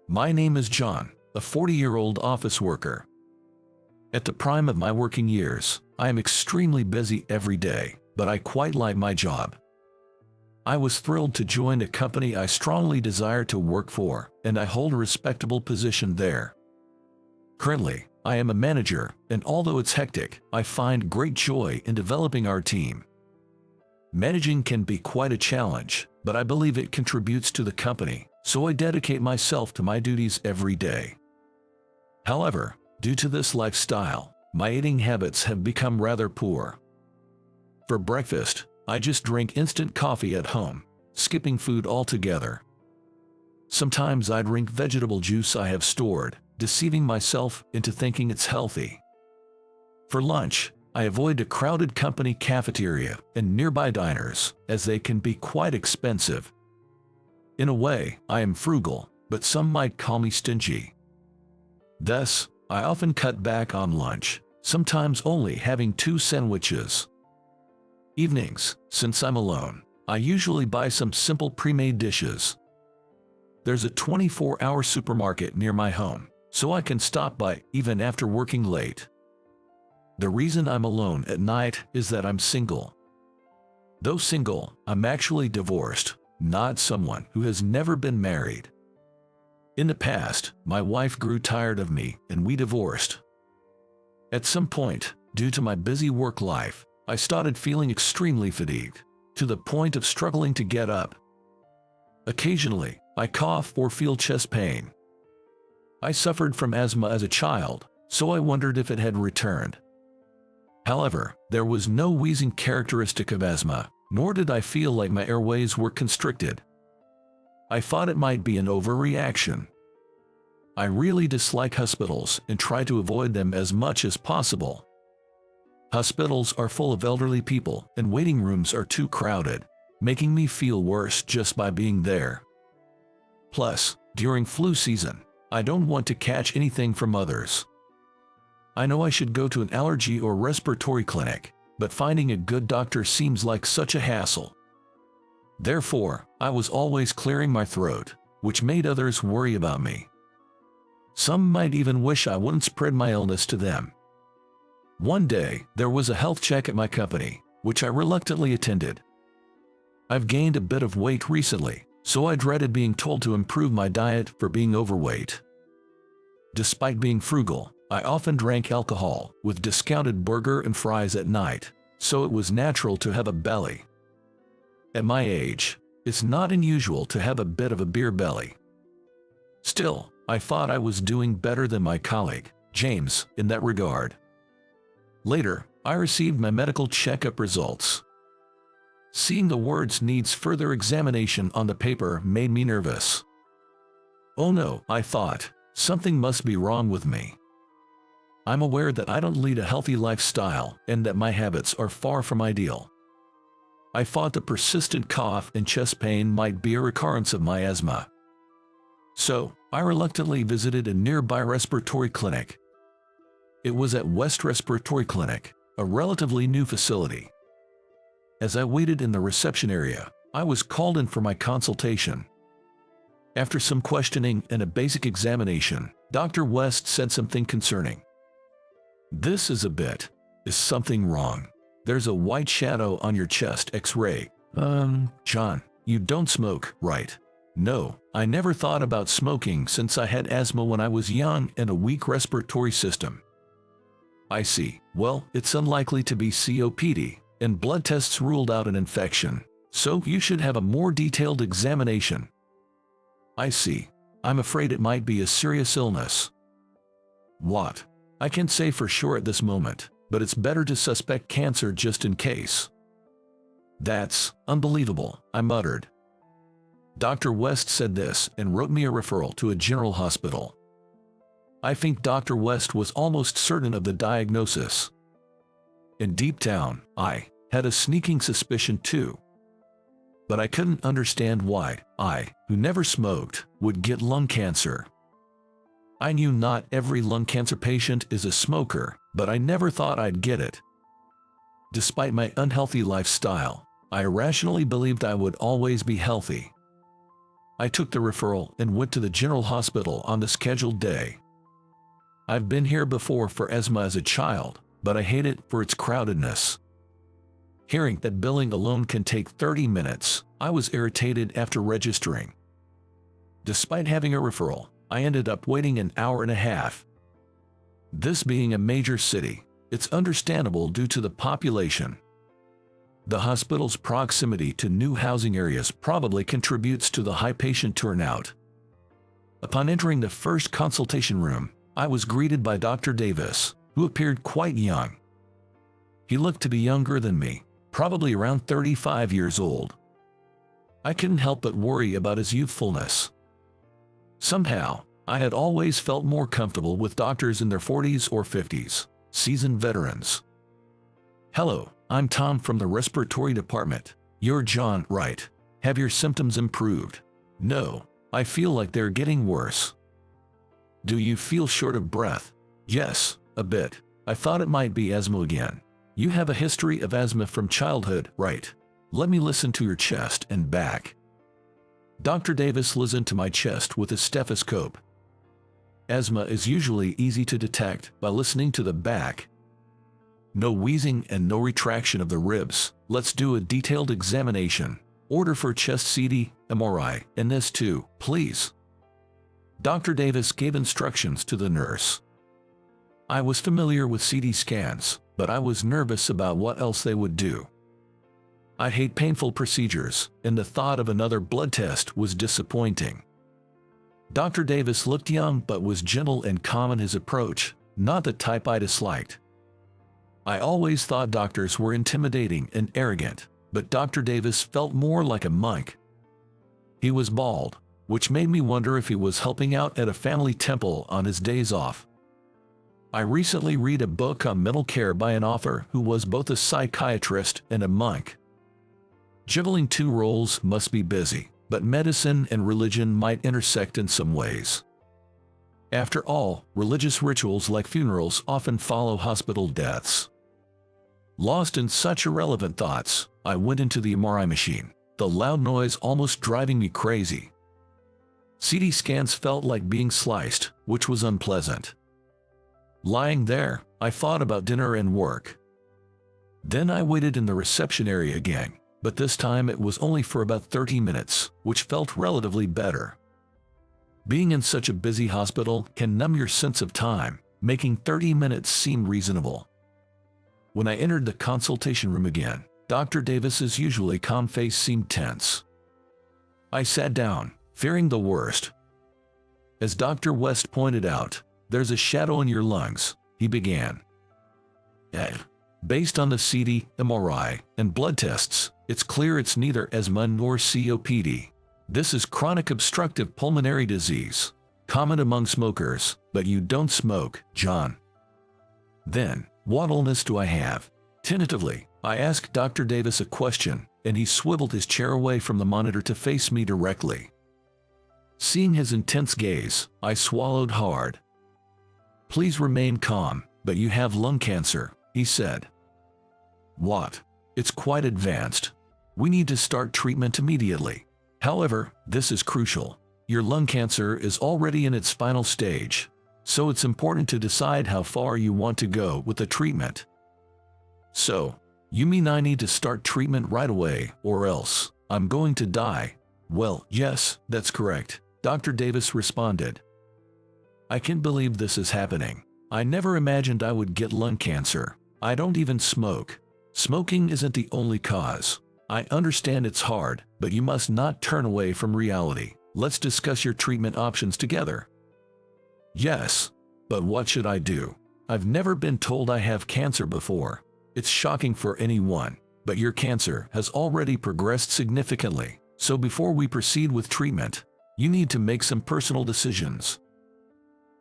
My name is John, a 40-year-old office worker. At the prime of my working years, I am extremely busy every day, but I quite like my job. I was thrilled to join a company I strongly desire to work for, and I hold a respectable position there. Currently, I am a manager, and although it's hectic, I find great joy in developing our team. Managing can be quite a challenge, but I believe it contributes to the company, so I dedicate myself to my duties every day. However, due to this lifestyle, my eating habits have become rather poor. For breakfast, I just drink instant coffee at home, skipping food altogether. Sometimes I drink vegetable juice I have stored, deceiving myself into thinking it's healthy. For lunch, I avoid a crowded company cafeteria and nearby diners, as they can be quite expensive. In a way, I am frugal, but some might call me stingy. Thus, I often cut back on lunch, sometimes only having 2 sandwiches. Evenings, since I'm alone, I usually buy some simple pre-made dishes. There's a 24-hour supermarket near my home, so I can stop by even after working late. The reason I'm alone at night is that I'm single. Though single, I'm actually divorced, not someone who has never been married. In the past, my wife grew tired of me and we divorced. At some point, due to my busy work life, I started feeling extremely fatigued, to the point of struggling to get up. Occasionally, I cough or feel chest pain. I suffered from asthma as a child, so I wondered if it had returned. However, there was no wheezing characteristic of asthma, nor did I feel like my airways were constricted. I thought it might be an overreaction. I really dislike hospitals and try to avoid them as much as possible. Hospitals are full of elderly people and waiting rooms are too crowded, making me feel worse just by being there. Plus, during flu season, I don't want to catch anything from others. I know I should go to an allergy or respiratory clinic, but finding a good doctor seems like such a hassle. Therefore, I was always clearing my throat, which made others worry about me. Some might even wish I wouldn't spread my illness to them. One day, there was a health check at my company, which I reluctantly attended. I've gained a bit of weight recently, so I dreaded being told to improve my diet for being overweight. Despite being frugal, I often drank alcohol with discounted burger and fries at night, so it was natural to have a belly. At my age, it's not unusual to have a bit of a beer belly. Still, I thought I was doing better than my colleague, James, in that regard. Later, I received my medical checkup results. Seeing the words "needs further examination" on the paper made me nervous. Oh no, I thought, something must be wrong with me. I'm aware that I don't lead a healthy lifestyle and that my habits are far from ideal. I thought the persistent cough and chest pain might be a recurrence of my asthma. So, I reluctantly visited a nearby respiratory clinic. It was at West Respiratory Clinic, a relatively new facility. As I waited in the reception area, I was called in for my consultation. After some questioning and a basic examination, Dr. West said something concerning. "This is a bit. Is something wrong? There's a white shadow on your chest X-ray. John, you don't smoke, right?" "No, I never thought about smoking since I had asthma when I was young and a weak respiratory system." "I see. Well, it's unlikely to be COPD, and blood tests ruled out an infection, so you should have a more detailed examination." "I see. I'm afraid it might be a serious illness." "What?" "I can't say for sure at this moment, but it's better to suspect cancer just in case." "That's unbelievable," I muttered. Dr. West said this and wrote me a referral to a general hospital. I think Dr. West was almost certain of the diagnosis. And deep down, I had a sneaking suspicion too. But I couldn't understand why I, who never smoked, would get lung cancer. I knew not every lung cancer patient is a smoker, but I never thought I'd get it. Despite my unhealthy lifestyle, I irrationally believed I would always be healthy. I took the referral and went to the general hospital on the scheduled day. I've been here before for asthma as a child, but I hate it for its crowdedness. Hearing that billing alone can take 30 minutes, I was irritated after registering. Despite having a referral, I ended up waiting an hour and a half. This being a major city, it's understandable due to the population. The hospital's proximity to new housing areas probably contributes to the high patient turnout. Upon entering the first consultation room, I was greeted by Dr. Davis, who appeared quite young. He looked to be younger than me, probably around 35 years old. I couldn't help but worry about his youthfulness. Somehow, I had always felt more comfortable with doctors in their 40s or 50s, seasoned veterans. "Hello, I'm Tom from the respiratory department. You're John, right? Have your symptoms improved?" "No, I feel like they're getting worse." "Do you feel short of breath?" "Yes, a bit. I thought it might be asthma again." "You have a history of asthma from childhood, right? Let me listen to your chest and back." Dr. Davis listened to my chest with a stethoscope. Asthma is usually easy to detect by listening to the back. No wheezing and no retraction of the ribs. Let's do a detailed examination. Order for chest CT, MRI, and this too, please. Dr. Davis gave instructions to the nurse. I was familiar with CT scans, but I was nervous about what else they would do. I hate painful procedures, and the thought of another blood test was disappointing. Dr. Davis looked young but was gentle and calm in his approach, not the type I disliked. I always thought doctors were intimidating and arrogant, but Dr. Davis felt more like a monk. He was bald, which made me wonder if he was helping out at a family temple on his days off. I recently read a book on mental care by an author who was both a psychiatrist and a monk. Juggling two roles must be busy, but medicine and religion might intersect in some ways. After all, religious rituals like funerals often follow hospital deaths. Lost in such irrelevant thoughts, I went into the MRI machine, the loud noise almost driving me crazy. CT scans felt like being sliced, which was unpleasant. Lying there, I thought about dinner and work. Then I waited in the reception area again, but this time it was only for about 30 minutes, which felt relatively better. Being in such a busy hospital can numb your sense of time, making 30 minutes seem reasonable. When I entered the consultation room again, Dr. Davis's usually calm face seemed tense. I sat down, fearing the worst. "As Dr. West pointed out, there's a shadow in your lungs," he began. "Based on the CT, MRI, and blood tests, it's clear it's neither asthma nor COPD. This is chronic obstructive pulmonary disease, common among smokers, but you don't smoke, John." "Then, what illness do I have?" Tentatively, I asked Dr. Davis a question, and he swiveled his chair away from the monitor to face me directly. Seeing his intense gaze, I swallowed hard. "Please remain calm, but you have lung cancer," he said. "What? It's quite advanced. We need to start treatment immediately. However, this is crucial. Your lung cancer is already in its final stage, so it's important to decide how far you want to go with the treatment." "So, you mean I need to start treatment right away, or else I'm going to die?" "Well, yes, that's correct," Dr. Davis responded. "I can't believe this is happening. I never imagined I would get lung cancer. I don't even smoke. Smoking isn't the only cause. I understand it's hard, but you must not turn away from reality. Let's discuss your treatment options together." "Yes, but what should I do? I've never been told I have cancer before. It's shocking for anyone, but your cancer has already progressed significantly, so before we proceed with treatment, you need to make some personal decisions."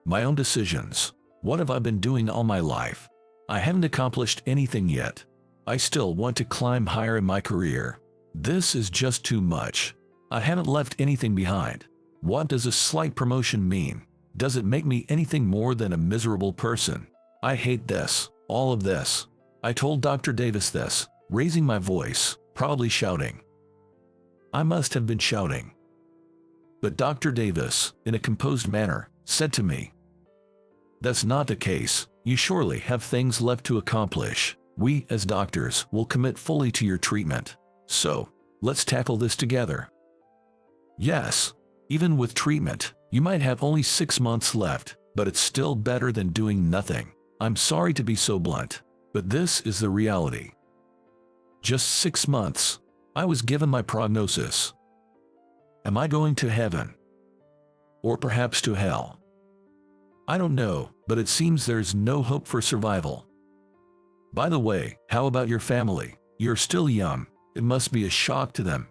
"My own decisions? What have I been doing all my life? I haven't accomplished anything yet. I still want to climb higher in my career. This is just too much. I haven't left anything behind. What does a slight promotion mean? Does it make me anything more than a miserable person? I hate this, all of this." I told Dr. Davis this, raising my voice, probably shouting. I must have been shouting. But Dr. Davis, in a composed manner, said to me, "That's not the case. You surely have things left to accomplish. We, as doctors, will commit fully to your treatment. So, let's tackle this together." Yes, even with treatment, you might have only 6 months left, but it's still better than doing nothing. I'm sorry to be so blunt, but this is the reality. Just 6 months. I was given my prognosis. Am I going to heaven? Or perhaps to hell? I don't know, but it seems there's no hope for survival. By the way, how about your family? You're still young. It must be a shock to them.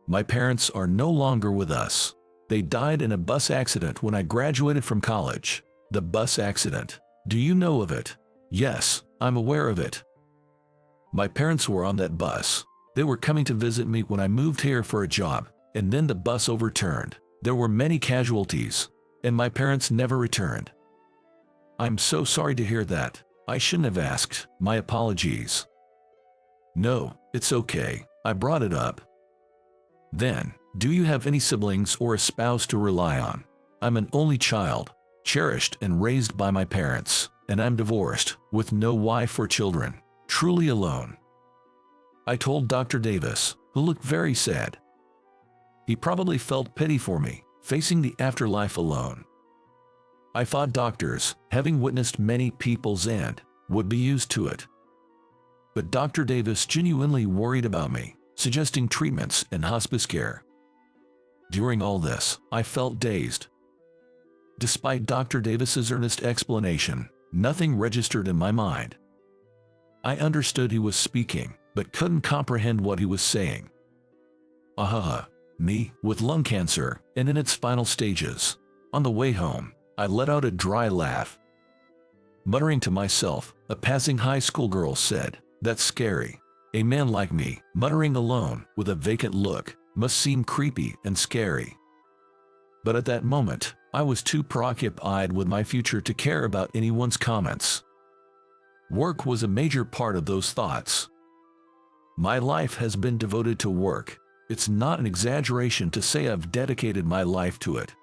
My parents are no longer with us. They died in a bus accident when I graduated from college. The bus accident. Do you know of it? Yes, I'm aware of it. My parents were on that bus. They were coming to visit me when I moved here for a job, and then the bus overturned. There were many casualties, and my parents never returned. I'm so sorry to hear that. I shouldn't have asked. My apologies. No, it's okay. I brought it up. Then, do you have any siblings or a spouse to rely on? I'm an only child, cherished and raised by my parents, and I'm divorced, with no wife or children, truly alone. I told Dr. Davis, who looked very sad. He probably felt pity for me, facing the afterlife alone. I thought doctors, having witnessed many people's end, would be used to it. But Dr. Davis genuinely worried about me, suggesting treatments and hospice care. During all this, I felt dazed. Despite Dr. Davis's earnest explanation, nothing registered in my mind. I understood he was speaking, but couldn't comprehend what he was saying. Me, with lung cancer, and in its final stages. On the way home, I let out a dry laugh. Muttering to myself, a passing high school girl said, "That's scary." A man like me, muttering alone, with a vacant look, must seem creepy and scary. But at that moment, I was too preoccupied with my future to care about anyone's comments. Work was a major part of those thoughts. My life has been devoted to work. It's not an exaggeration to say I've dedicated my life to it.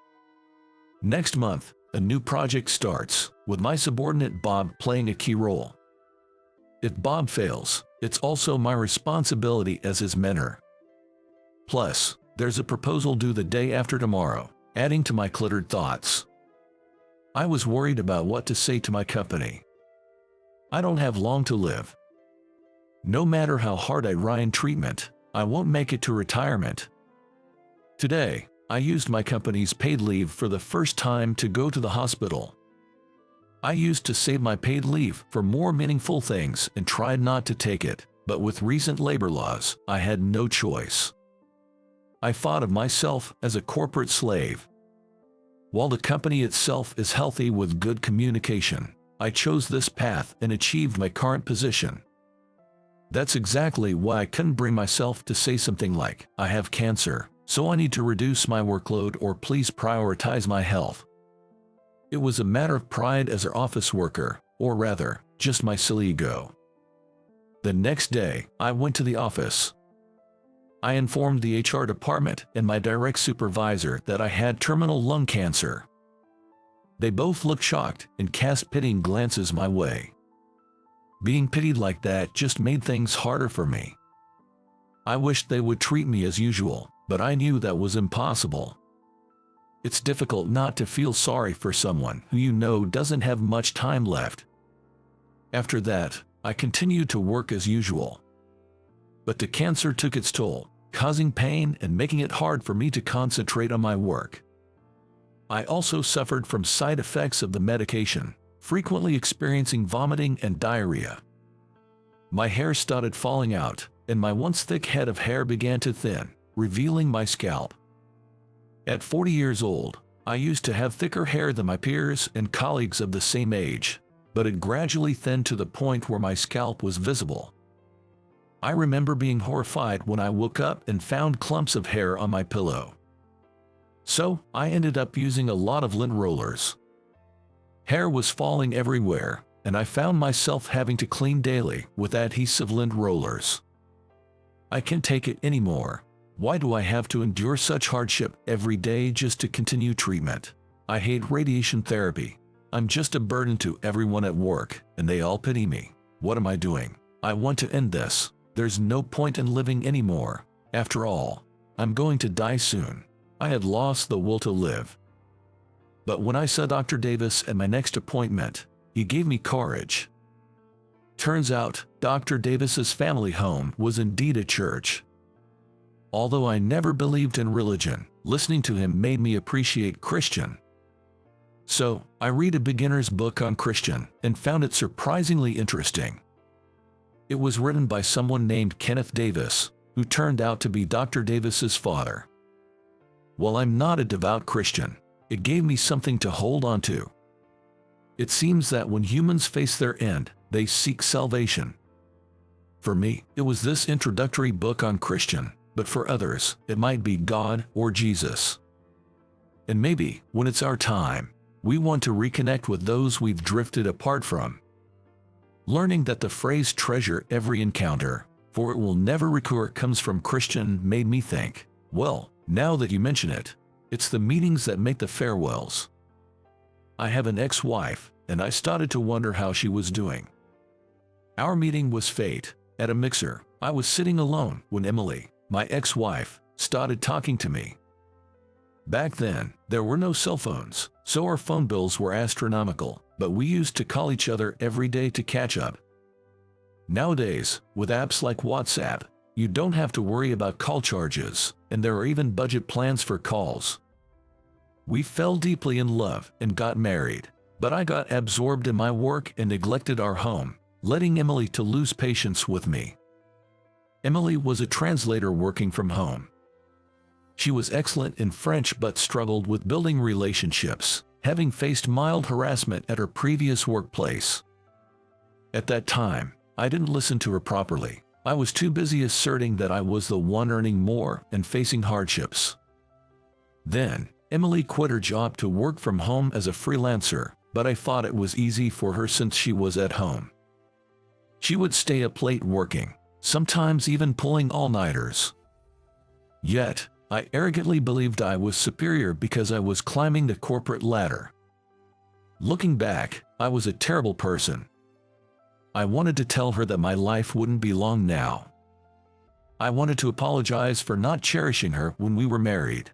Next month, a new project starts, with my subordinate Bob playing a key role. If Bob fails, it's also my responsibility as his mentor. Plus, there's a proposal due the day after tomorrow, adding to my cluttered thoughts. I was worried about what to say to my company. I don't have long to live. No matter how hard I try in treatment, I won't make it to retirement. Today, I used my company's paid leave for the first time to go to the hospital. I used to save my paid leave for more meaningful things and tried not to take it, but with recent labor laws, I had no choice. I thought of myself as a corporate slave. While the company itself is healthy with good communication, I chose this path and achieved my current position. That's exactly why I couldn't bring myself to say something like, "I have cancer, so I need to reduce my workload or please prioritize my health." It was a matter of pride as an office worker, or rather, just my silly ego. The next day, I went to the office. I informed the HR department and my direct supervisor that I had terminal lung cancer. They both looked shocked and cast pitying glances my way. Being pitied like that just made things harder for me. I wished they would treat me as usual, but I knew that was impossible. It's difficult not to feel sorry for someone who you know doesn't have much time left. After that, I continued to work as usual. But the cancer took its toll, causing pain and making it hard for me to concentrate on my work. I also suffered from side effects of the medication, frequently experiencing vomiting and diarrhea. My hair started falling out, and my once thick head of hair began to thin, revealing my scalp. At 40 years old, I used to have thicker hair than my peers and colleagues of the same age, but it gradually thinned to the point where my scalp was visible. I remember being horrified when I woke up and found clumps of hair on my pillow. So, I ended up using a lot of lint rollers. Hair was falling everywhere, and I found myself having to clean daily with adhesive lint rollers. I can't take it anymore. Why do I have to endure such hardship every day just to continue treatment? I hate radiation therapy. I'm just a burden to everyone at work, and they all pity me. What am I doing? I want to end this. There's no point in living anymore. After all, I'm going to die soon. I had lost the will to live. But when I saw Dr. Davis at my next appointment, he gave me courage. Turns out, Dr. Davis's family home was indeed a church. Although I never believed in religion, listening to him made me appreciate Christian. So, I read a beginner's book on Christian and found it surprisingly interesting. It was written by someone named Kenneth Davis, who turned out to be Dr. Davis's father. While I'm not a devout Christian, it gave me something to hold on to. It seems that when humans face their end, they seek salvation. For me, it was this introductory book on Christian, but for others, it might be God or Jesus. And maybe, when it's our time, we want to reconnect with those we've drifted apart from. Learning that the phrase treasure every encounter, for it will never recur, comes from Christian made me think, well, now that you mention it, it's the meetings that make the farewells. I have an ex-wife, and I started to wonder how she was doing. Our meeting was fate. At a mixer, I was sitting alone when Emily, my ex-wife, started talking to me. Back then, there were no cell phones, so our phone bills were astronomical, but we used to call each other every day to catch up. Nowadays, with apps like WhatsApp, you don't have to worry about call charges, and there are even budget plans for calls. We fell deeply in love and got married, but I got absorbed in my work and neglected our home, letting Emily to lose patience with me. Emily was a translator working from home. She was excellent in French but struggled with building relationships, having faced mild harassment at her previous workplace. At that time, I didn't listen to her properly. I was too busy asserting that I was the one earning more and facing hardships. Then, Emily quit her job to work from home as a freelancer, but I thought it was easy for her since she was at home. She would stay up late working, sometimes even pulling all-nighters. Yet, I arrogantly believed I was superior because I was climbing the corporate ladder. Looking back, I was a terrible person. I wanted to tell her that my life wouldn't be long now. I wanted to apologize for not cherishing her when we were married.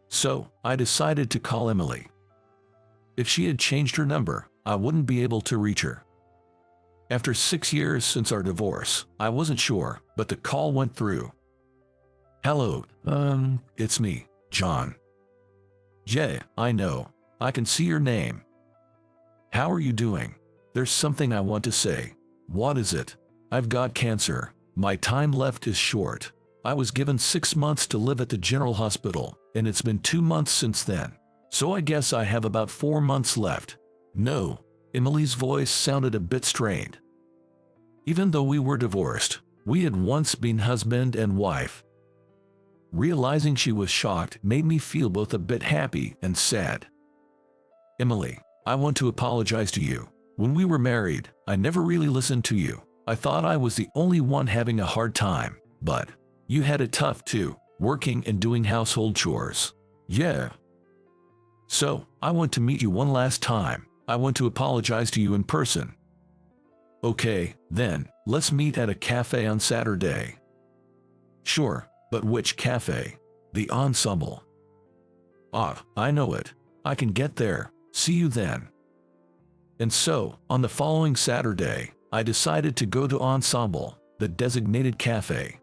So, I decided to call Emily. If she had changed her number, I wouldn't be able to reach her. After 6 years since our divorce, I wasn't sure, but the call went through. Hello, it's me, John. Yeah, I know. I can see your name. How are you doing? There's something I want to say. What is it? I've got cancer. My time left is short. I was given 6 months to live at the general hospital, and it's been 2 months since then. So I guess I have about 4 months left. No. Emily's voice sounded a bit strained. Even though we were divorced, we had once been husband and wife. Realizing she was shocked made me feel both a bit happy and sad. Emily, I want to apologize to you. When we were married, I never really listened to you. I thought I was the only one having a hard time, but you had it tough too, working and doing household chores. Yeah. So, I want to meet you one last time. I want to apologize to you in person. Okay, then, let's meet at a cafe on Saturday. Sure, but which cafe? The Ensemble. Ah, I know it. I can get there. See you then. And so, on the following Saturday, I decided to go to Ensemble, the designated cafe.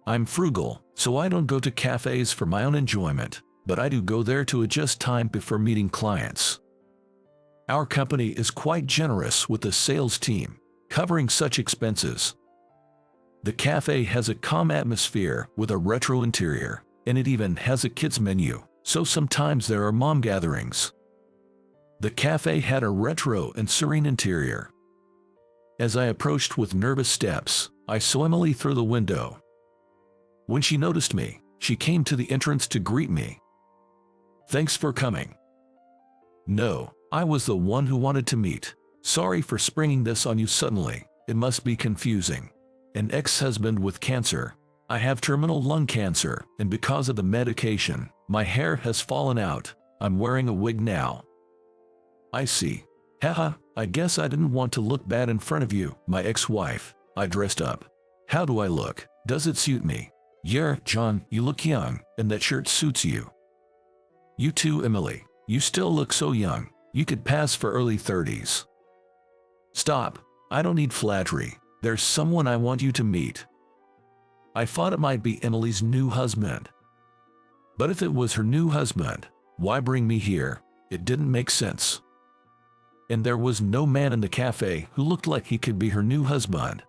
I'm frugal, so I don't go to cafes for my own enjoyment, but I do go there to adjust time before meeting clients. Our company is quite generous with the sales team, covering such expenses. The cafe has a calm atmosphere with a retro interior, and it even has a kids menu, so sometimes there are mom gatherings. The cafe had a retro and serene interior. As I approached with nervous steps, I saw Emily through the window. When she noticed me, she came to the entrance to greet me. Thanks for coming. No, I was the one who wanted to meet. Sorry for springing this on you suddenly. It must be confusing. An ex-husband with cancer. I have terminal lung cancer, and because of the medication, my hair has fallen out. I'm wearing a wig now. I see. Haha, I guess I didn't want to look bad in front of you, my ex-wife. I dressed up. How do I look? Does it suit me? Yeah, John, you look young, and that shirt suits you. You too, Emily. You still look so young. You could pass for early 30s. Stop. I don't need flattery. There's someone I want you to meet. I thought it might be Emily's new husband. But if it was her new husband, why bring me here? It didn't make sense. And there was no man in the cafe who looked like he could be her new husband.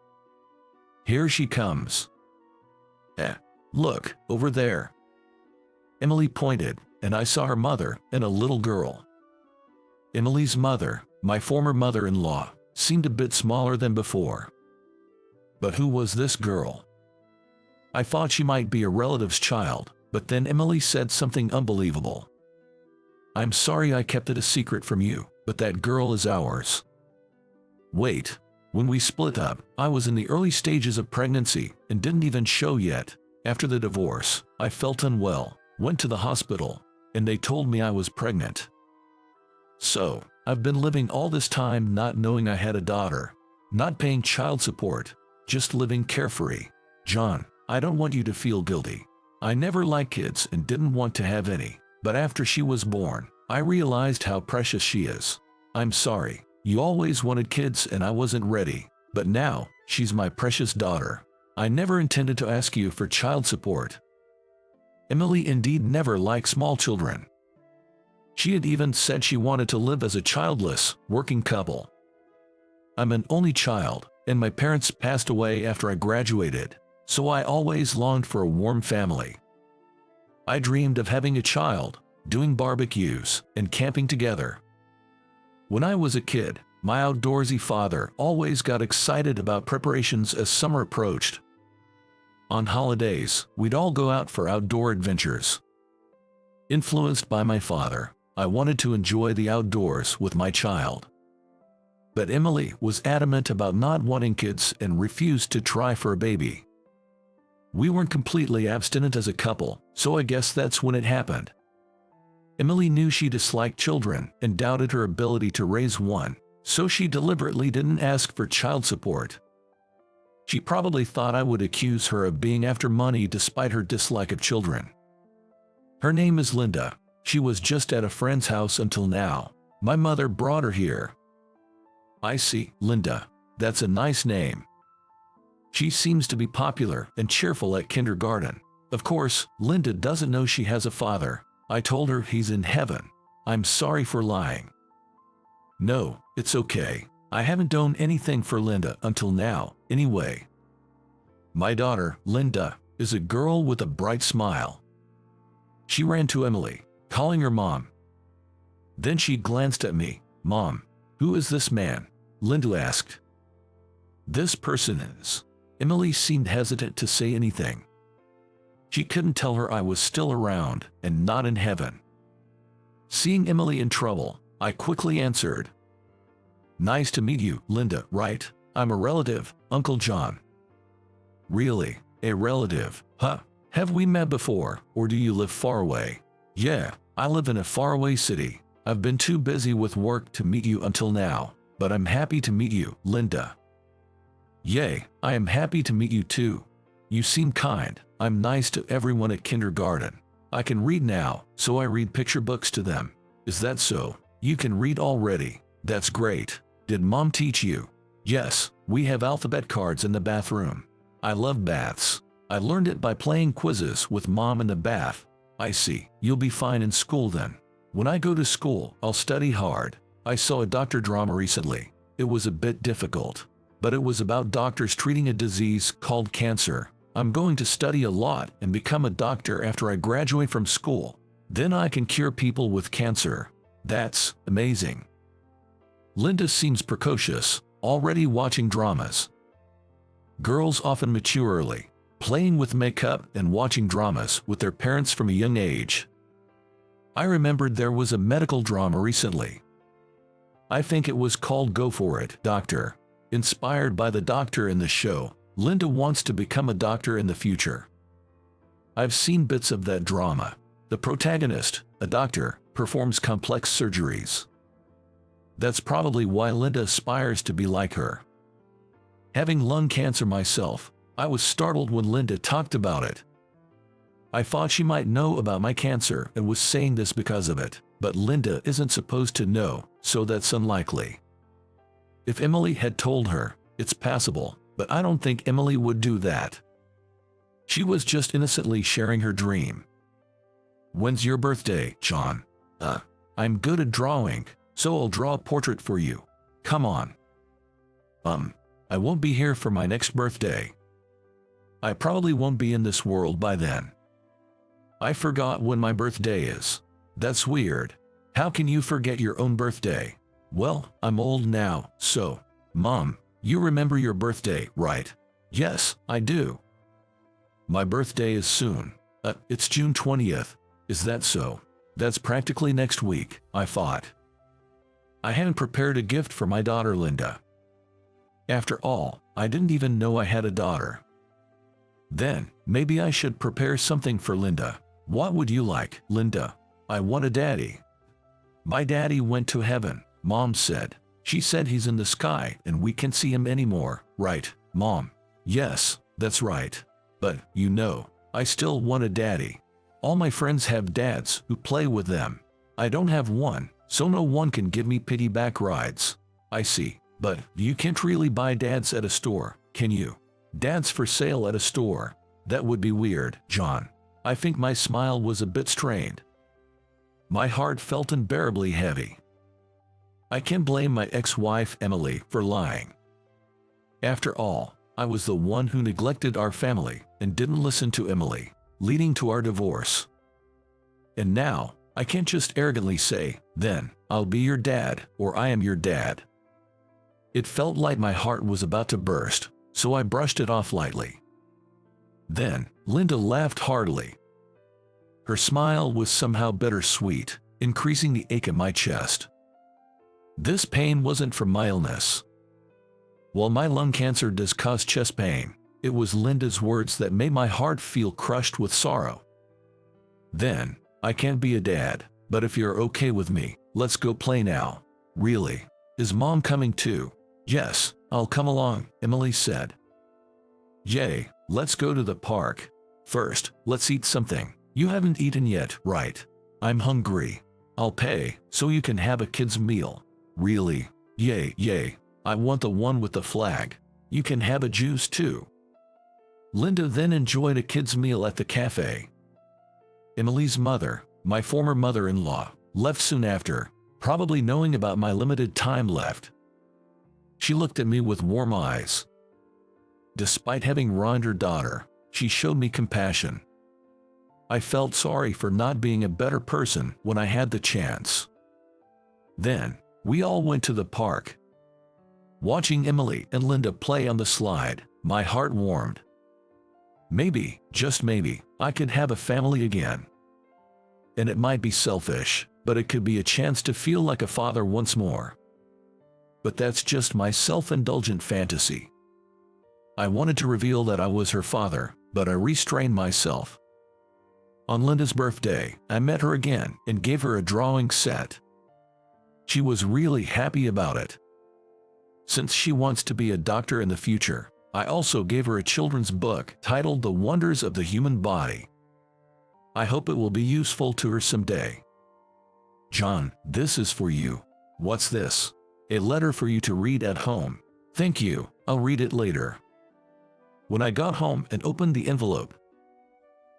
Here she comes. Look, over there. Emily pointed, and I saw her mother and a little girl. Emily's mother, my former mother-in-law, seemed a bit smaller than before. But who was this girl? I thought she might be a relative's child, but then Emily said something unbelievable. I'm sorry I kept it a secret from you, but that girl is ours. Wait, when we split up, I was in the early stages of pregnancy and didn't even show yet. After the divorce, I felt unwell, went to the hospital, and they told me I was pregnant. So, I've been living all this time not knowing I had a daughter, not paying child support, just living carefree. John, I don't want you to feel guilty. I never liked kids and didn't want to have any, but after she was born, I realized how precious she is. I'm sorry, you always wanted kids and I wasn't ready, but now, she's my precious daughter. I never intended to ask you for child support. Emily indeed never liked small children. She had even said she wanted to live as a childless, working couple. I'm an only child, and my parents passed away after I graduated, so I always longed for a warm family. I dreamed of having a child, doing barbecues, and camping together. When I was a kid, my outdoorsy father always got excited about preparations as summer approached. On holidays, we'd all go out for outdoor adventures. Influenced by my father, I wanted to enjoy the outdoors with my child. But Emily was adamant about not wanting kids and refused to try for a baby. We weren't completely abstinent as a couple, so I guess that's when it happened. Emily knew she disliked children and doubted her ability to raise one, so she deliberately didn't ask for child support. She probably thought I would accuse her of being after money despite her dislike of children. Her name is Linda. She was just at a friend's house until now. My mother brought her here. I see, Linda. That's a nice name. She seems to be popular and cheerful at kindergarten. Of course, Linda doesn't know she has a father. I told her he's in heaven. I'm sorry for lying. No, it's okay. I haven't done anything for Linda until now, anyway. My daughter, Linda, is a girl with a bright smile. She ran to Emily, calling her Mom. Then she glanced at me. Mom, who is this man? Linda asked. This person is. Emily seemed hesitant to say anything. She couldn't tell her I was still around and not in heaven. Seeing Emily in trouble, I quickly answered. Nice to meet you, Linda, right? I'm a relative, Uncle John. Really? A relative? Huh? Have we met before, or do you live far away? Yeah, I live in a faraway city. I've been too busy with work to meet you until now, but I'm happy to meet you, Linda. Yay, I am happy to meet you too. You seem kind. I'm nice to everyone at kindergarten. I can read now, so I read picture books to them. Is that so? You can read already. That's great. Did Mom teach you? Yes, we have alphabet cards in the bathroom. I love baths. I learned it by playing quizzes with Mom in the bath. I see. You'll be fine in school then. When I go to school, I'll study hard. I saw a doctor drama recently. It was a bit difficult, but it was about doctors treating a disease called cancer. I'm going to study a lot and become a doctor after I graduate from school. Then I can cure people with cancer. That's amazing. Linda seems precocious, already watching dramas. Girls often mature early, playing with makeup and watching dramas with their parents from a young age. I remembered there was a medical drama recently. I think it was called Go For It, Doctor, inspired by the doctor in the show. Linda wants to become a doctor in the future. I've seen bits of that drama. The protagonist, a doctor, performs complex surgeries. That's probably why Linda aspires to be like her. Having lung cancer myself, I was startled when Linda talked about it. I thought she might know about my cancer and was saying this because of it, but Linda isn't supposed to know, so that's unlikely. If Emily had told her, it's passable, but I don't think Emily would do that. She was just innocently sharing her dream. When's your birthday, John? I'm good at drawing, so I'll draw a portrait for you. Come on. I won't be here for my next birthday. I probably won't be in this world by then. I forgot when my birthday is. That's weird. How can you forget your own birthday? Well, I'm old now, so. Mom, you remember your birthday, right? Yes, I do. My birthday is soon. It's June 20th. Is that so? That's practically next week, I thought. I hadn't prepared a gift for my daughter Linda. After all, I didn't even know I had a daughter. Then, maybe I should prepare something for Linda. What would you like, Linda? I want a daddy. My daddy went to heaven, Mom said. She said he's in the sky and we can't see him anymore, right, Mom? Yes, that's right. But, you know, I still want a daddy. All my friends have dads who play with them. I don't have one, so no one can give me piggyback rides. I see, but you can't really buy dads at a store, can you? Dads for sale at a store. That would be weird, John. I think my smile was a bit strained. My heart felt unbearably heavy. I can't blame my ex-wife Emily for lying. After all, I was the one who neglected our family and didn't listen to Emily, leading to our divorce. And now, I can't just arrogantly say, then, I'll be your dad, or I am your dad. It felt like my heart was about to burst, so I brushed it off lightly. Then, Linda laughed heartily. Her smile was somehow bittersweet, increasing the ache in my chest. This pain wasn't from my illness. While my lung cancer does cause chest pain, it was Linda's words that made my heart feel crushed with sorrow. Then, I can't be a dad, but if you're okay with me, let's go play now. Really? Is Mom coming too? Yes, I'll come along, Emily said. Yay, let's go to the park. First, let's eat something. You haven't eaten yet, right? I'm hungry. I'll pay, so you can have a kid's meal. Really? Yay, yay. I want the one with the flag. You can have a juice too. Linda then enjoyed a kid's meal at the cafe. Emily's mother, my former mother-in-law, left soon after, probably knowing about my limited time left. She looked at me with warm eyes. Despite having ruined her daughter, she showed me compassion. I felt sorry for not being a better person when I had the chance. Then, we all went to the park. Watching Emily and Linda play on the slide, my heart warmed. Maybe, just maybe, I could have a family again. And it might be selfish, but it could be a chance to feel like a father once more. But that's just my self-indulgent fantasy. I wanted to reveal that I was her father, but I restrained myself. On Linda's birthday, I met her again and gave her a drawing set. She was really happy about it. Since she wants to be a doctor in the future, I also gave her a children's book titled The Wonders of the Human Body. I hope it will be useful to her someday. John, this is for you. What's this? A letter for you to read at home. Thank you, I'll read it later. When I got home and opened the envelope,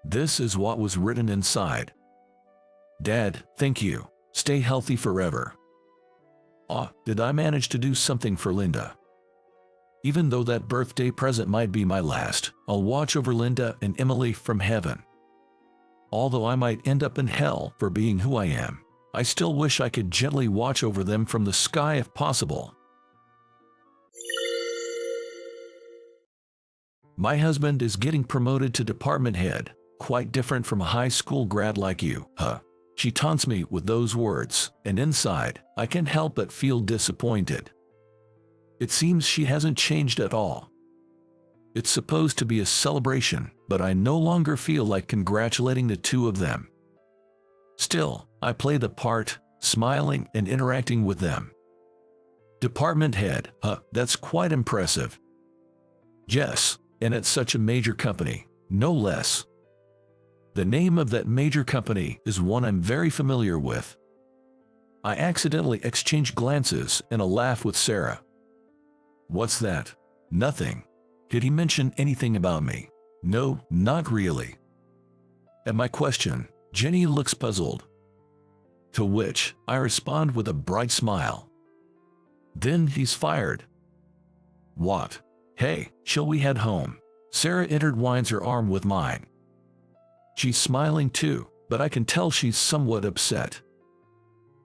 this is what was written inside. Dad, thank you. Stay healthy forever. Did I manage to do something for Linda? Even though that birthday present might be my last, I'll watch over Linda and Emily from heaven. Although I might end up in hell for being who I am, I still wish I could gently watch over them from the sky if possible. My husband is getting promoted to department head, quite different from a high school grad like you, huh? She taunts me with those words, and inside, I can't help but feel disappointed. It seems she hasn't changed at all. It's supposed to be a celebration, but I no longer feel like congratulating the two of them. Still, I play the part, smiling and interacting with them. Department head, that's quite impressive. Yes, and at such a major company, no less. The name of that major company is one I'm very familiar with. I accidentally exchange glances and a laugh with Sarah. What's that? Nothing. Did he mention anything about me? No, not really. At my question, Jenny looks puzzled. To which I respond with a bright smile. Then he's fired. What? Hey, shall we head home? Sarah intertwines her arm with mine. She's smiling too, but I can tell she's somewhat upset.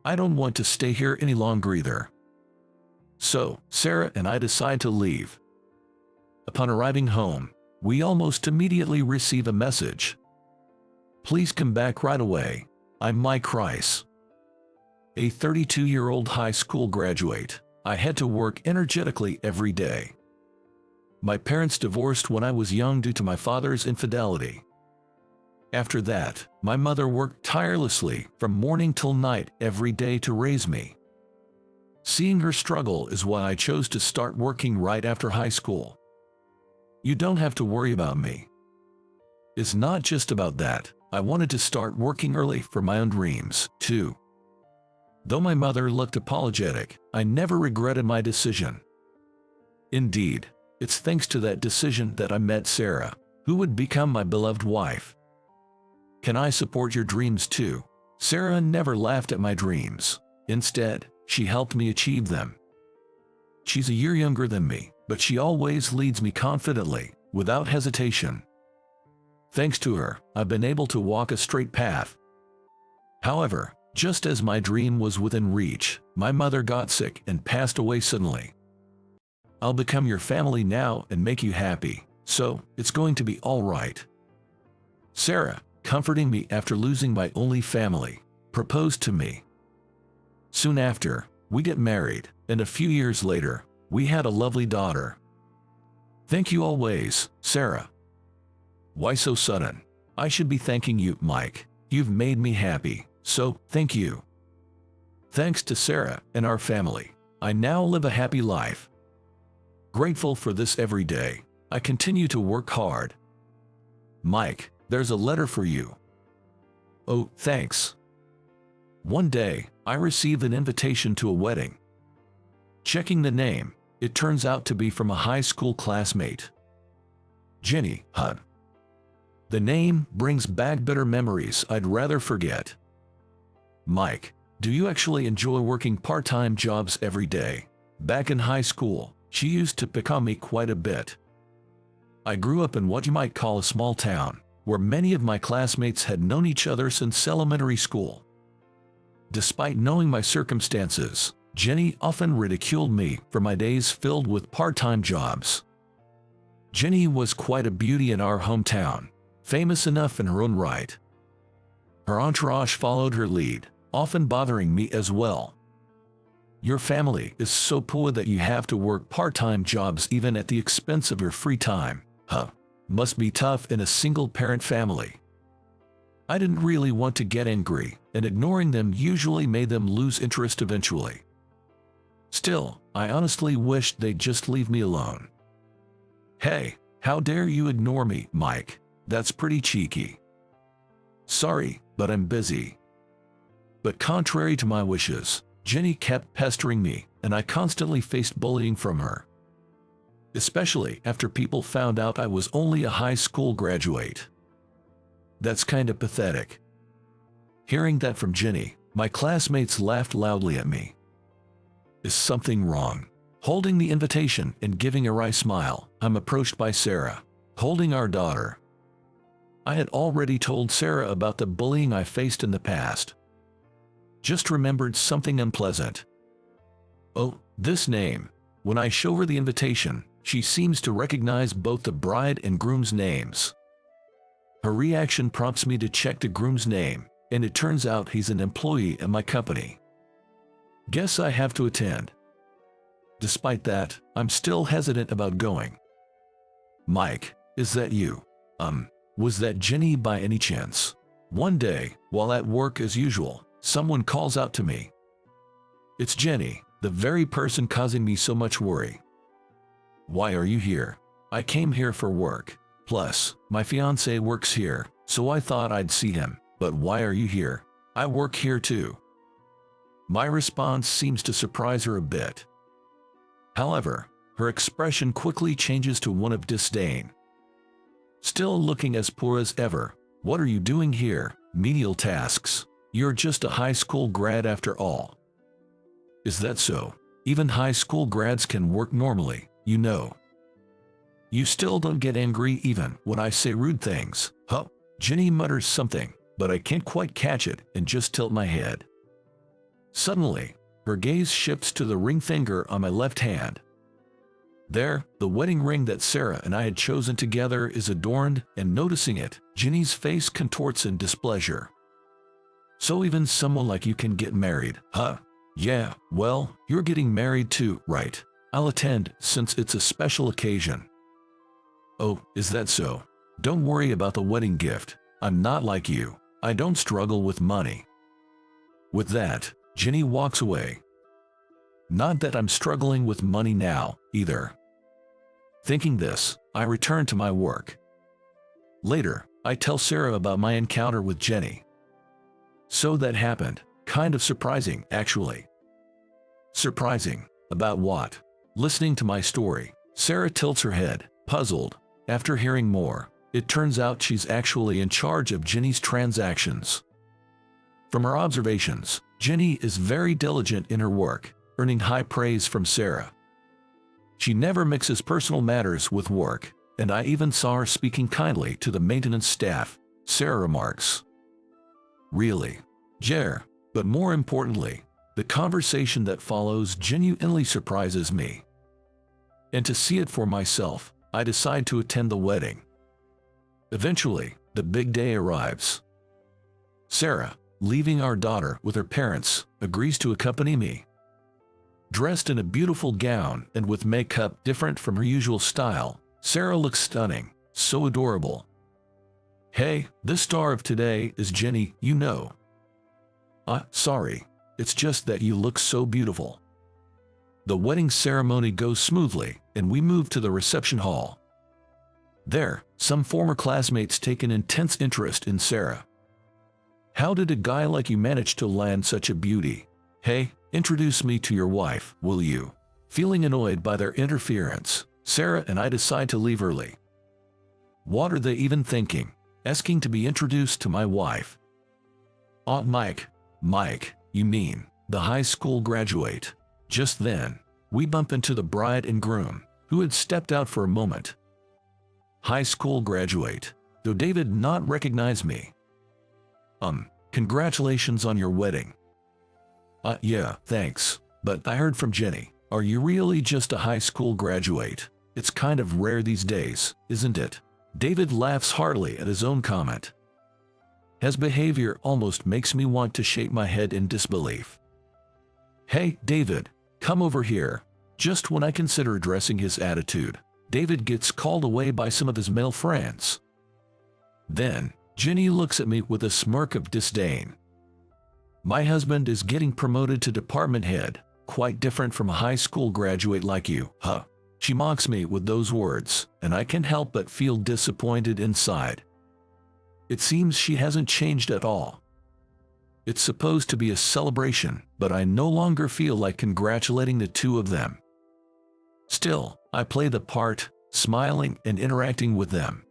I don't want to stay here any longer either. So, Sarah and I decide to leave. Upon arriving home, we almost immediately receive a message. Please come back right away. I'm Mike Rice. A 32-year-old high school graduate. I had to work energetically every day. My parents divorced when I was young due to my father's infidelity. After that, my mother worked tirelessly from morning till night every day to raise me. Seeing her struggle is why I chose to start working right after high school. You don't have to worry about me. It's not just about that. I wanted to start working early for my own dreams, too. Though my mother looked apologetic, I never regretted my decision. Indeed, it's thanks to that decision that I met Sarah, who would become my beloved wife. Can I support your dreams too? Sarah never laughed at my dreams. Instead, she helped me achieve them. She's a year younger than me, but she always leads me confidently, without hesitation. Thanks to her, I've been able to walk a straight path. However, just as my dream was within reach, my mother got sick and passed away suddenly. I'll become your family now and make you happy, so it's going to be all right. Sarah, comforting me after losing my only family, proposed to me. Soon after, we get married, and a few years later, we had a lovely daughter. Thank you always, Sarah. Why so sudden? I should be thanking you, Mike. You've made me happy, so thank you. Thanks to Sarah and our family, I now live a happy life. Grateful for this every day, I continue to work hard. Mike, there's a letter for you. Oh, thanks. One day, I received an invitation to a wedding. Checking the name, it turns out to be from a high school classmate. Jenny, huh? The name brings back bitter memories I'd rather forget. Mike, do you actually enjoy working part-time jobs every day? Back in high school, she used to pick on me quite a bit. I grew up in what you might call a small town, where many of my classmates had known each other since elementary school. Despite knowing my circumstances, Jenny often ridiculed me for my days filled with part-time jobs. Jenny was quite a beauty in our hometown, famous enough in her own right. Her entourage followed her lead, often bothering me as well. Your family is so poor that you have to work part-time jobs even at the expense of your free time, huh? Must be tough in a single-parent family. I didn't really want to get angry, and ignoring them usually made them lose interest eventually. Still, I honestly wished they'd just leave me alone. Hey, how dare you ignore me, Mike? That's pretty cheeky. Sorry, but I'm busy. But contrary to my wishes, Jenny kept pestering me, and I constantly faced bullying from her. Especially after people found out I was only a high school graduate. That's kinda pathetic. Hearing that from Jenny, my classmates laughed loudly at me. Is something wrong? Holding the invitation and giving a wry smile, I'm approached by Sarah, holding our daughter. I had already told Sarah about the bullying I faced in the past. Just remembered something unpleasant. Oh, this name. When I show her the invitation, she seems to recognize both the bride and groom's names. Her reaction prompts me to check the groom's name, and it turns out he's an employee at my company. Guess I have to attend. Despite that, I'm still hesitant about going. Mike, is that you? Was that Jenny by any chance? One day, while at work as usual, someone calls out to me. It's Jenny, the very person causing me so much worry. Why are you here? I came here for work. Plus, my fiancé works here, so I thought I'd see him. But why are you here? I work here too. My response seems to surprise her a bit. However, her expression quickly changes to one of disdain. Still looking as poor as ever. What are you doing here? Menial tasks. You're just a high school grad after all. Is that so? Even high school grads can work normally, you know. You still don't get angry even when I say rude things, huh? Jenny mutters something, but I can't quite catch it and just tilt my head. Suddenly, her gaze shifts to the ring finger on my left hand. There, the wedding ring that Sarah and I had chosen together is adorned, and noticing it, Jenny's face contorts in displeasure. So even someone like you can get married, huh? Yeah, well, you're getting married too, right? I'll attend since it's a special occasion. Oh, is that so? Don't worry about the wedding gift. I'm not like you. I don't struggle with money. With that, Jenny walks away. Not that I'm struggling with money now, either. Thinking this, I return to my work. Later, I tell Sarah about my encounter with Jenny. So that happened. Kind of surprising, actually. Surprising? About what? Listening to my story, Sarah tilts her head, puzzled. After hearing more, it turns out she's actually in charge of Jenny's transactions. From her observations, Jenny is very diligent in her work, earning high praise from Sarah. She never mixes personal matters with work, and I even saw her speaking kindly to the maintenance staff, Sarah remarks. Really? Jer, but more importantly, the conversation that follows genuinely surprises me. And to see it for myself, I decide to attend the wedding. Eventually, the big day arrives. Sarah, leaving our daughter with her parents, agrees to accompany me. Dressed in a beautiful gown and with makeup different from her usual style, Sarah looks stunning, so adorable. Hey, the star of today is Jenny, you know. Sorry, it's just that you look so beautiful. The wedding ceremony goes smoothly, and we move to the reception hall. There, some former classmates take an intense interest in Sarah. How did a guy like you manage to land such a beauty? Hey, introduce me to your wife, will you? Feeling annoyed by their interference, Sarah and I decide to leave early. What are they even thinking? Asking to be introduced to my wife. Mike. Mike, you mean, the high school graduate. Just then, we bump into the bride and groom, who had stepped out for a moment. High school graduate, though David not recognize me. Congratulations on your wedding. Yeah, thanks, but I heard from Jenny. Are you really just a high school graduate? It's kind of rare these days, isn't it? David laughs heartily at his own comment. His behavior almost makes me want to shake my head in disbelief. Hey, David, come over here. Just when I consider addressing his attitude, David gets called away by some of his male friends. Then, Jenny looks at me with a smirk of disdain. My husband is getting promoted to department head, quite different from a high school graduate like you, huh? She mocks me with those words, and I can't help but feel disappointed inside. It seems she hasn't changed at all. It's supposed to be a celebration, but I no longer feel like congratulating the two of them. Still, I play the part, smiling and interacting with them.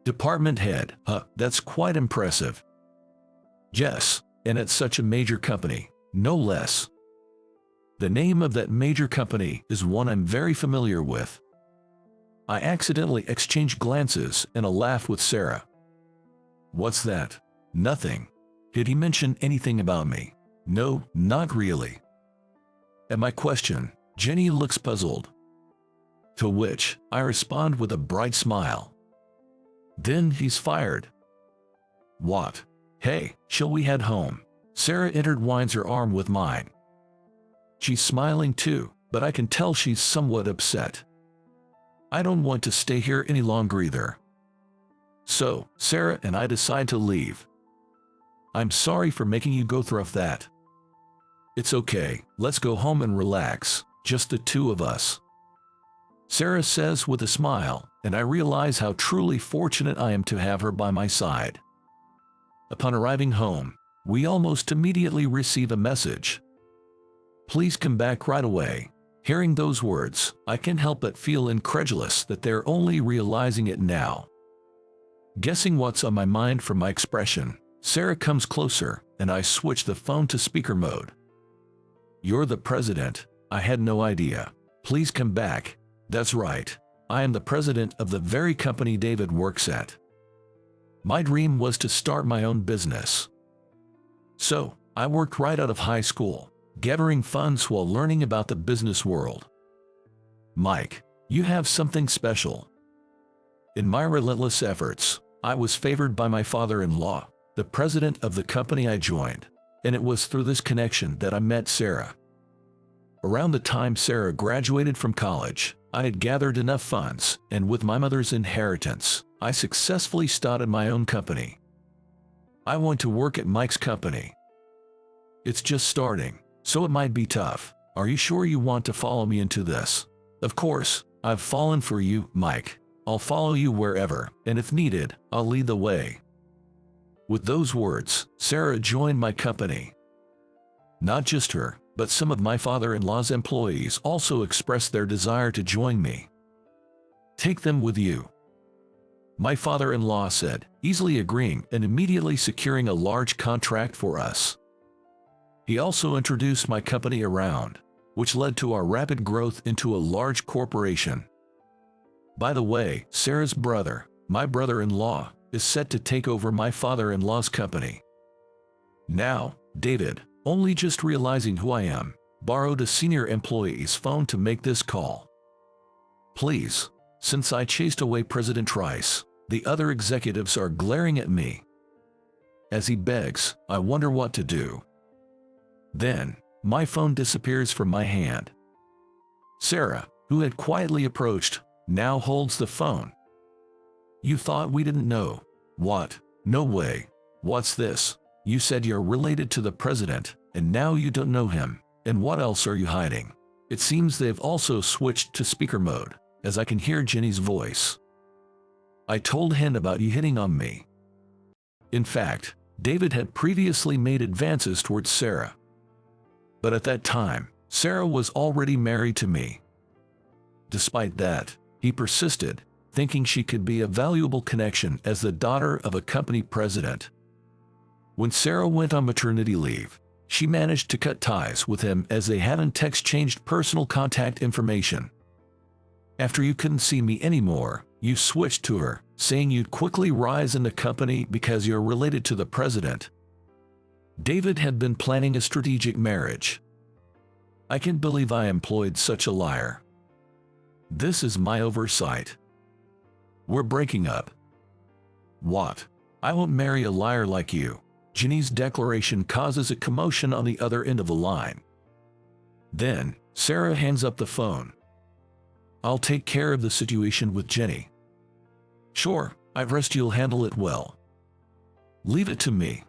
Department head, that's quite impressive. Yes, and at such a major company, no less. The name of that major company is one I'm very familiar with. I accidentally exchange glances and a laugh with Sarah. What's that? Nothing. Did he mention anything about me? No, not really. At my question, Jenny looks puzzled. To which I respond with a bright smile. Then he's fired. What? Hey, shall we head home? Sarah intertwines her arm with mine. She's smiling too, but I can tell she's somewhat upset. I don't want to stay here any longer either. So, Sarah and I decide to leave. I'm sorry for making you go through that. It's okay, let's go home and relax, just the two of us. Sarah says with a smile, and I realize how truly fortunate I am to have her by my side. Upon arriving home, we almost immediately receive a message. Please come back right away. Hearing those words, I can't help but feel incredulous that they're only realizing it now. Guessing what's on my mind from my expression, Sarah comes closer, and I switch the phone to speaker mode. You're the president. I had no idea. Please come back. That's right. I am the president of the very company David works at. My dream was to start my own business. So, I worked right out of high school, gathering funds while learning about the business world. Mike, you have something special. In my relentless efforts, I was favored by my father-in-law, the president of the company I joined, and it was through this connection that I met Sarah. Around the time Sarah graduated from college, I had gathered enough funds, and with my mother's inheritance, I successfully started my own company. I want to work at Mike's company. It's just starting, so it might be tough. Are you sure you want to follow me into this? Of course, I've fallen for you, Mike. I'll follow you wherever, and if needed, I'll lead the way. With those words, Sarah joined my company. Not just her, but some of my father-in-law's employees also expressed their desire to join me. Take them with you. My father-in-law said, easily agreeing and immediately securing a large contract for us. He also introduced my company around, which led to our rapid growth into a large corporation. By the way, Sarah's brother, my brother-in-law, is set to take over my father-in-law's company. Now, David, only just realizing who I am, borrowed a senior employee's phone to make this call. Please, since I chased away President Trice, the other executives are glaring at me. As he begs, I wonder what to do. Then, my phone disappears from my hand. Sarah, who had quietly approached, now holds the phone. You thought we didn't know. What? No way. What's this? You said you're related to the president, and now you don't know him. And what else are you hiding? It seems they've also switched to speaker mode, as I can hear Jenny's voice. I told Hen about you hitting on me. In fact, David had previously made advances towards Sarah. But at that time, Sarah was already married to me. Despite that, he persisted, thinking she could be a valuable connection as the daughter of a company president. When Sarah went on maternity leave, she managed to cut ties with him as they hadn't exchanged personal contact information. After you couldn't see me anymore, you switched to her, saying you'd quickly rise in the company because you're related to the president. David had been planning a strategic marriage. I can't believe I employed such a liar. This is my oversight. We're breaking up. What? I won't marry a liar like you. Jenny's declaration causes a commotion on the other end of the line. Then, Sarah hangs up the phone. I'll take care of the situation with Jenny. Sure, I trust you'll handle it well. Leave it to me.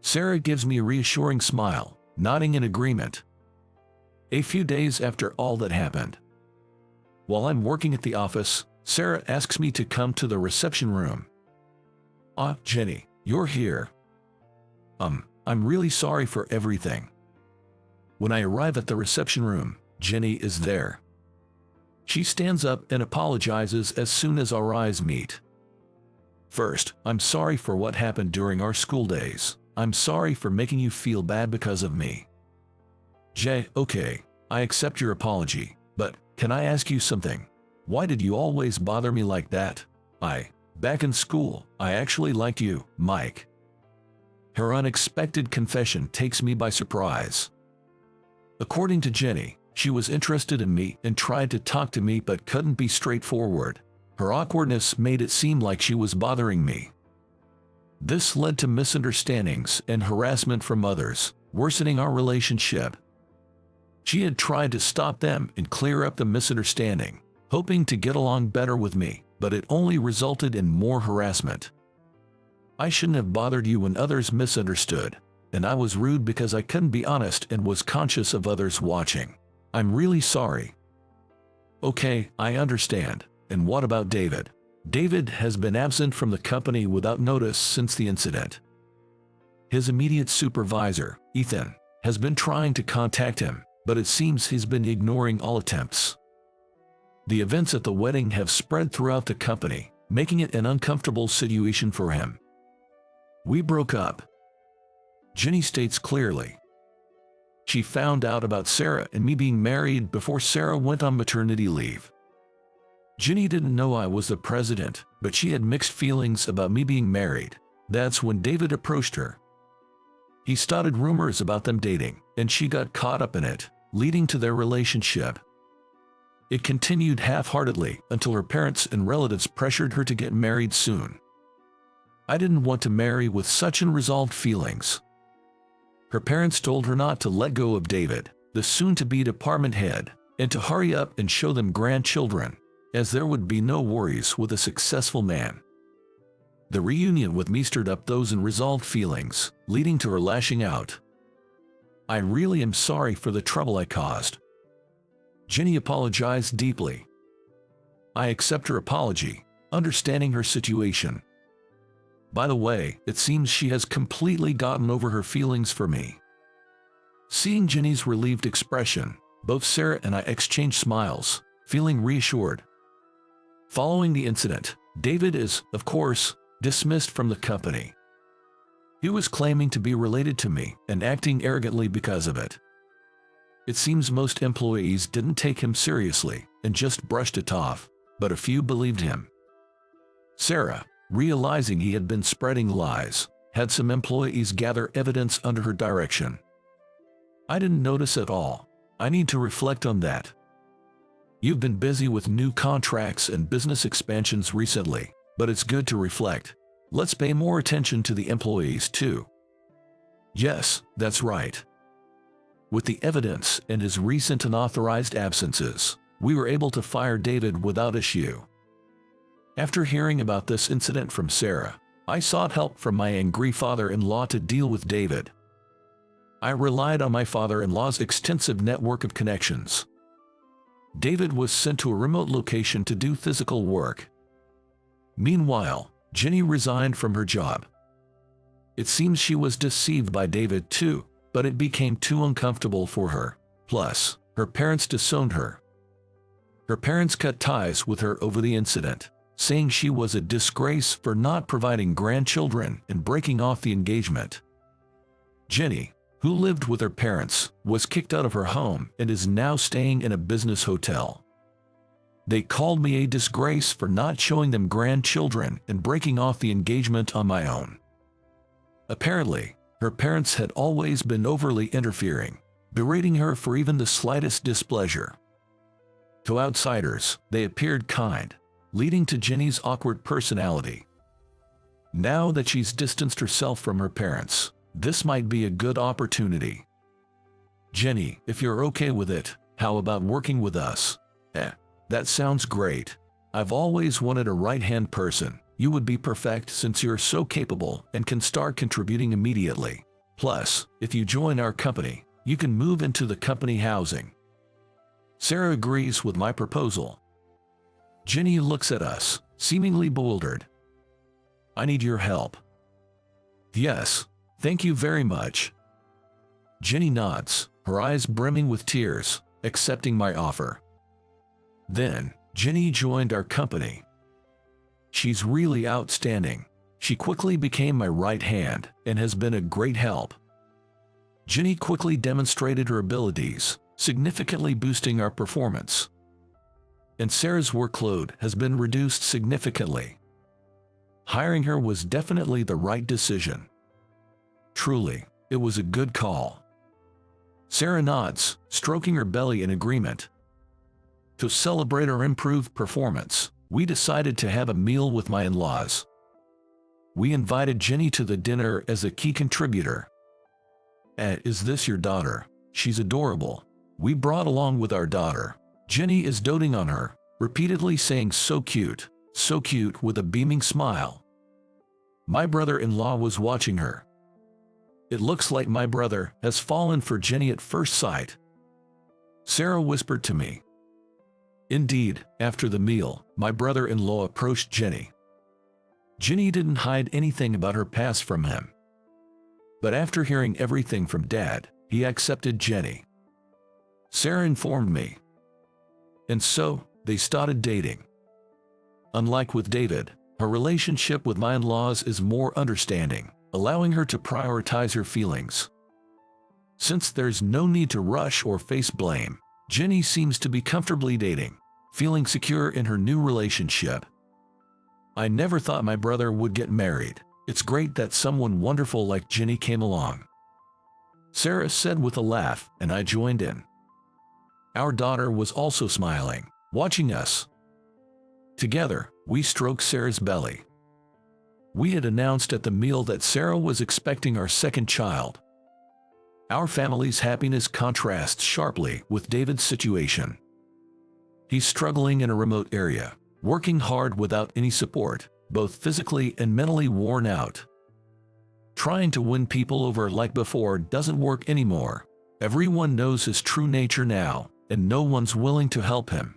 Sarah gives me a reassuring smile, nodding in agreement. A few days after all that happened, while I'm working at the office, Sarah asks me to come to the reception room. Ah, Jenny, you're here. I'm really sorry for everything. When I arrive at the reception room, Jenny is there. She stands up and apologizes as soon as our eyes meet. First, I'm sorry for what happened during our school days. I'm sorry for making you feel bad because of me. Okay, I accept your apology, but can I ask you something? Why did you always bother me like that? Back in school, I actually liked you, Mike. Her unexpected confession takes me by surprise. According to Jenny, she was interested in me and tried to talk to me but couldn't be straightforward. Her awkwardness made it seem like she was bothering me. This led to misunderstandings and harassment from others, worsening our relationship. She had tried to stop them and clear up the misunderstanding, hoping to get along better with me, but it only resulted in more harassment. I shouldn't have bothered you when others misunderstood, and I was rude because I couldn't be honest and was conscious of others watching. I'm really sorry. Okay, I understand. And what about David? David has been absent from the company without notice since the incident. His immediate supervisor, Ethan, has been trying to contact him, but it seems he's been ignoring all attempts. The events at the wedding have spread throughout the company, making it an uncomfortable situation for him. We broke up. Jenny states clearly. She found out about Sarah and me being married before Sarah went on maternity leave. Jenny didn't know I was the president, but she had mixed feelings about me being married. That's when David approached her. He started rumors about them dating, and she got caught up in it, leading to their relationship. It continued half-heartedly until her parents and relatives pressured her to get married soon. I didn't want to marry with such unresolved feelings. Her parents told her not to let go of David, the soon-to-be department head, and to hurry up and show them grandchildren, as there would be no worries with a successful man. The reunion with me stirred up those unresolved feelings, leading to her lashing out. I really am sorry for the trouble I caused. Jenny apologized deeply. I accept her apology, understanding her situation. By the way, it seems she has completely gotten over her feelings for me. Seeing Jenny's relieved expression, both Sarah and I exchanged smiles, feeling reassured. Following the incident, David is, of course, dismissed from the company. He was claiming to be related to me and acting arrogantly because of it. It seems most employees didn't take him seriously and just brushed it off, but a few believed him. Sarah, realizing he had been spreading lies, had some employees gather evidence under her direction. I didn't notice at all. I need to reflect on that. You've been busy with new contracts and business expansions recently, but it's good to reflect. Let's pay more attention to the employees too. Yes, that's right. With the evidence and his recent unauthorized absences, we were able to fire David without issue. After hearing about this incident from Sarah, I sought help from my angry father-in-law to deal with David. I relied on my father-in-law's extensive network of connections. David was sent to a remote location to do physical work. Meanwhile, Jenny resigned from her job. It seems she was deceived by David too, but it became too uncomfortable for her. Plus, her parents disowned her. Her parents cut ties with her over the incident, saying she was a disgrace for not providing grandchildren and breaking off the engagement. Jenny, who lived with her parents, was kicked out of her home and is now staying in a business hotel. They called me a disgrace for not showing them grandchildren and breaking off the engagement on my own. Apparently, her parents had always been overly interfering, berating her for even the slightest displeasure. To outsiders, they appeared kind, leading to Jenny's awkward personality. Now that she's distanced herself from her parents, this might be a good opportunity. Jenny, if you're okay with it, how about working with us? That sounds great. I've always wanted a right-hand person. You would be perfect since you're so capable and can start contributing immediately. Plus, if you join our company, you can move into the company housing. Sarah agrees with my proposal. Jenny looks at us, seemingly bewildered. I need your help. Yes, thank you very much. Jenny nods, her eyes brimming with tears, accepting my offer. Then, Jenny joined our company. She's really outstanding. She quickly became my right hand and has been a great help. Jenny quickly demonstrated her abilities, significantly boosting our performance. And Sarah's workload has been reduced significantly. Hiring her was definitely the right decision. Truly, it was a good call. Sarah nods, stroking her belly in agreement. To celebrate our improved performance, we decided to have a meal with my in-laws. We invited Jenny to the dinner as a key contributor. Is this your daughter? She's adorable. We brought along with our daughter. Jenny is doting on her, repeatedly saying so cute with a beaming smile. My brother-in-law was watching her. It looks like my brother has fallen for Jenny at first sight, Sarah whispered to me. Indeed, after the meal, my brother-in-law approached Jenny. Jenny didn't hide anything about her past from him. But after hearing everything from Dad, he accepted Jenny. Sarah informed me. And so, they started dating. Unlike with David, her relationship with my in-laws is more understanding, allowing her to prioritize her feelings. Since there's no need to rush or face blame, Jenny seems to be comfortably dating, feeling secure in her new relationship. I never thought my brother would get married. It's great that someone wonderful like Jenny came along, Sarah said with a laugh, and I joined in. Our daughter was also smiling, watching us. Together, we stroked Sarah's belly. We had announced at the meal that Sarah was expecting our second child. Our family's happiness contrasts sharply with David's situation. He's struggling in a remote area, working hard without any support, both physically and mentally worn out. Trying to win people over like before doesn't work anymore. Everyone knows his true nature now, and no one's willing to help him.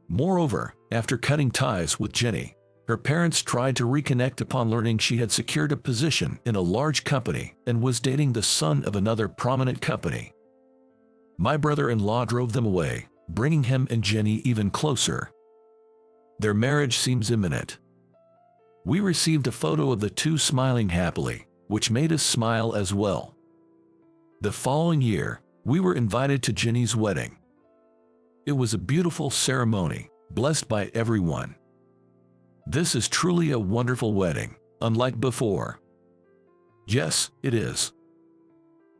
Moreover, after cutting ties with Jenny, her parents tried to reconnect upon learning she had secured a position in a large company and was dating the son of another prominent company. My brother-in-law drove them away, bringing him and Jenny even closer. Their marriage seems imminent. We received a photo of the two smiling happily, which made us smile as well. The following year, we were invited to Jenny's wedding. It was a beautiful ceremony, blessed by everyone. This is truly a wonderful wedding, unlike before. Yes, it is.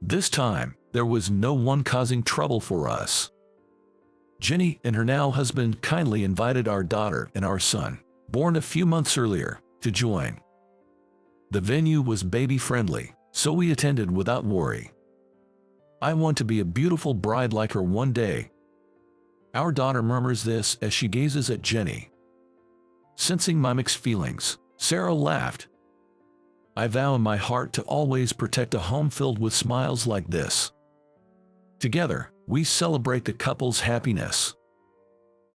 This time, there was no one causing trouble for us. Jenny and her now husband kindly invited our daughter and our son, born a few months earlier, to join. The venue was baby-friendly, so we attended without worry. I want to be a beautiful bride like her one day. Our daughter murmurs this as she gazes at Jenny. Sensing my mixed feelings, Sarah laughed. I vow in my heart to always protect a home filled with smiles like this. Together, we celebrate the couple's happiness.